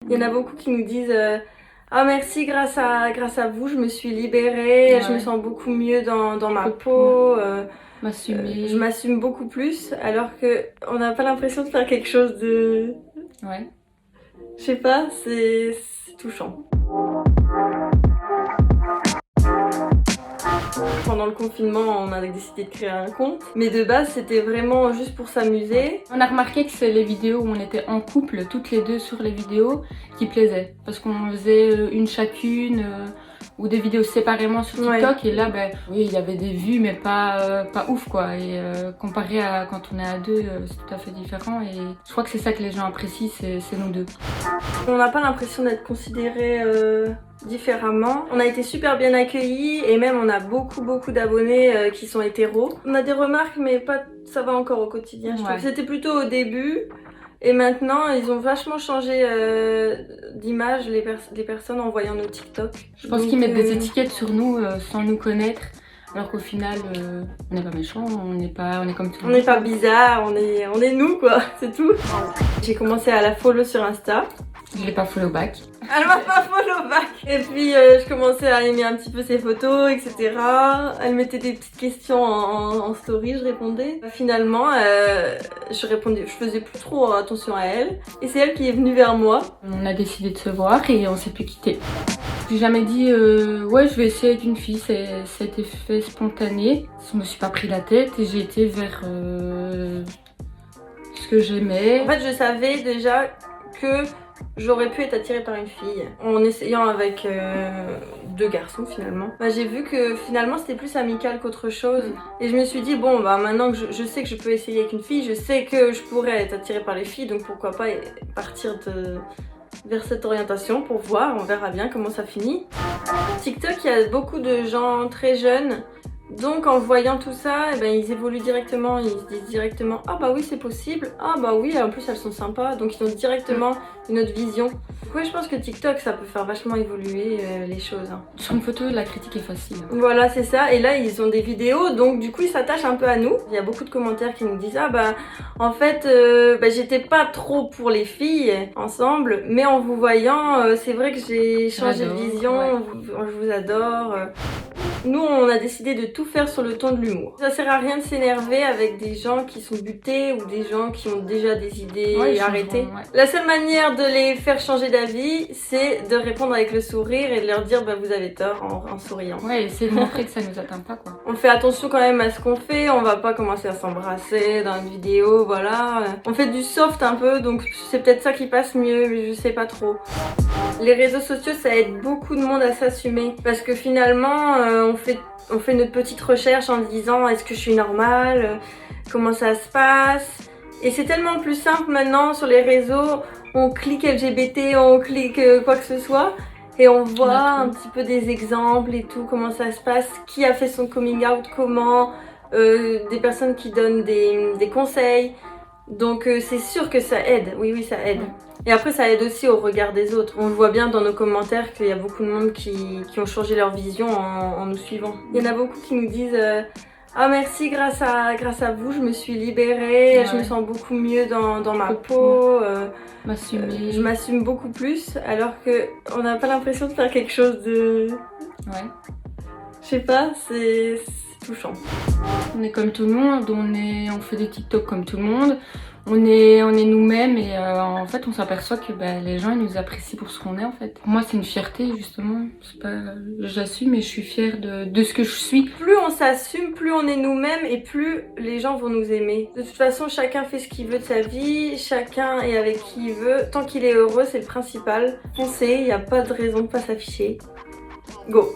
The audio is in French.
Il y en a beaucoup qui nous disent ah merci, grâce à vous, je me suis libérée, Ouais. je me sens beaucoup mieux dans ma peau, m'assumer. je m'assume beaucoup plus, alors que on n'a pas l'impression de faire quelque chose de... Ouais. Je sais pas, c'est touchant. Pendant le confinement, on a décidé de créer un compte, mais de base c'était vraiment juste pour s'amuser. On a remarqué que c'est les vidéos où on était en couple, toutes les deux sur les vidéos, qui plaisaient. Parce qu'on faisait une chacune, ou des vidéos séparément sur TikTok, et là, ben, oui, il y avait des vues, mais pas ouf quoi. Et comparé à quand on est à deux, c'est tout à fait différent. Et je crois que c'est ça que les gens apprécient, c'est nous deux. On n'a pas l'impression d'être considérés différemment. On a été super bien accueillis et même on a beaucoup d'abonnés qui sont hétéros. On a des remarques mais pas, ça va encore au quotidien. Je trouve. C'était plutôt au début et maintenant ils ont vachement changé d'image les personnes en voyant nos TikTok. Je pense qu'ils mettent des étiquettes sur nous sans nous connaître. Alors qu'au final, on n'est pas méchants, on est comme tout le monde. On n'est pas bizarre, on est nous quoi, c'est tout. J'ai commencé à la follow sur Insta. Je l'ai pas follow back. Elle m'a pas follow back. Et puis je commençais à aimer un petit peu ses photos, etc. Elle mettait des petites questions en story, je répondais. Finalement, je faisais plus trop attention à elle. Et c'est elle qui est venue vers moi. On a décidé de se voir et on s'est plus quitté. J'ai jamais dit ouais je vais essayer avec une fille, ça a été fait spontané. Je me suis pas pris la tête et j'ai été vers ce que j'aimais. En fait je savais déjà que j'aurais pu être attirée par une fille en essayant avec deux garçons finalement. J'ai vu que finalement c'était plus amical qu'autre chose et je me suis dit bon bah maintenant que je sais que je peux essayer avec une fille, je sais que je pourrais être attirée par les filles, donc pourquoi pas partir vers cette orientation pour voir, on verra bien comment ça finit. TikTok, il y a beaucoup de gens très jeunes, donc en voyant tout ça, eh ben, ils évoluent directement, ils se disent directement ah bah oui c'est possible, ah bah oui en plus elles sont sympas, donc ils ont directement une autre vision. Ouais, je pense que TikTok ça peut faire vachement évoluer les choses. Sur une photo, la critique est facile. Voilà, c'est ça, et là ils ont des vidéos, donc du coup ils s'attachent un peu à nous. Il y a beaucoup de commentaires qui nous disent ah bah en fait j'étais pas trop pour les filles ensemble, mais en vous voyant c'est vrai que j'ai changé de vision, je vous adore. Nous on a décidé de tout faire sur le ton de l'humour. Ça sert à rien de s'énerver avec des gens qui sont butés ou des gens qui ont déjà des idées arrêtées. La seule manière de les faire changer d'avis, c'est de répondre avec le sourire et de leur dire bah vous avez tort en souriant. Ouais, essayer de montrer que ça nous atteint pas quoi. On fait attention quand même à ce qu'on fait, on va pas commencer à s'embrasser dans une vidéo, voilà. On fait du soft un peu, donc c'est peut-être ça qui passe mieux, mais je sais pas trop. Les réseaux sociaux ça aide beaucoup de monde à s'assumer parce que finalement on fait notre petite recherche en disant est-ce que je suis normale, comment ça se passe. Et c'est tellement plus simple maintenant sur les réseaux, on clique LGBT, on clique quoi que ce soit et on voit un petit peu des exemples et tout, comment ça se passe, qui a fait son coming out, comment, des personnes qui donnent des conseils. Donc c'est sûr que ça aide, oui ça aide. Et après ça aide aussi au regard des autres. On le voit bien dans nos commentaires qu'il y a beaucoup de monde qui ont changé leur vision en nous suivant. Il y en a beaucoup qui nous disent ah merci, grâce à vous je me suis libérée, je me sens beaucoup mieux dans ma peau, m'assumer. Je m'assume beaucoup plus, alors que on n'a pas l'impression de faire quelque chose de... Je sais pas, c'est touchant. On est comme tout le monde, on fait des TikTok comme tout le monde, on est nous-mêmes et en fait on s'aperçoit que les gens ils nous apprécient pour ce qu'on est en fait. Pour moi c'est une fierté justement, j'assume et je suis fière de ce que je suis. Plus on s'assume, plus on est nous-mêmes et plus les gens vont nous aimer. De toute façon chacun fait ce qu'il veut de sa vie, chacun est avec qui il veut, tant qu'il est heureux c'est le principal. Foncez, il n'y a pas de raison de pas s'afficher. Go!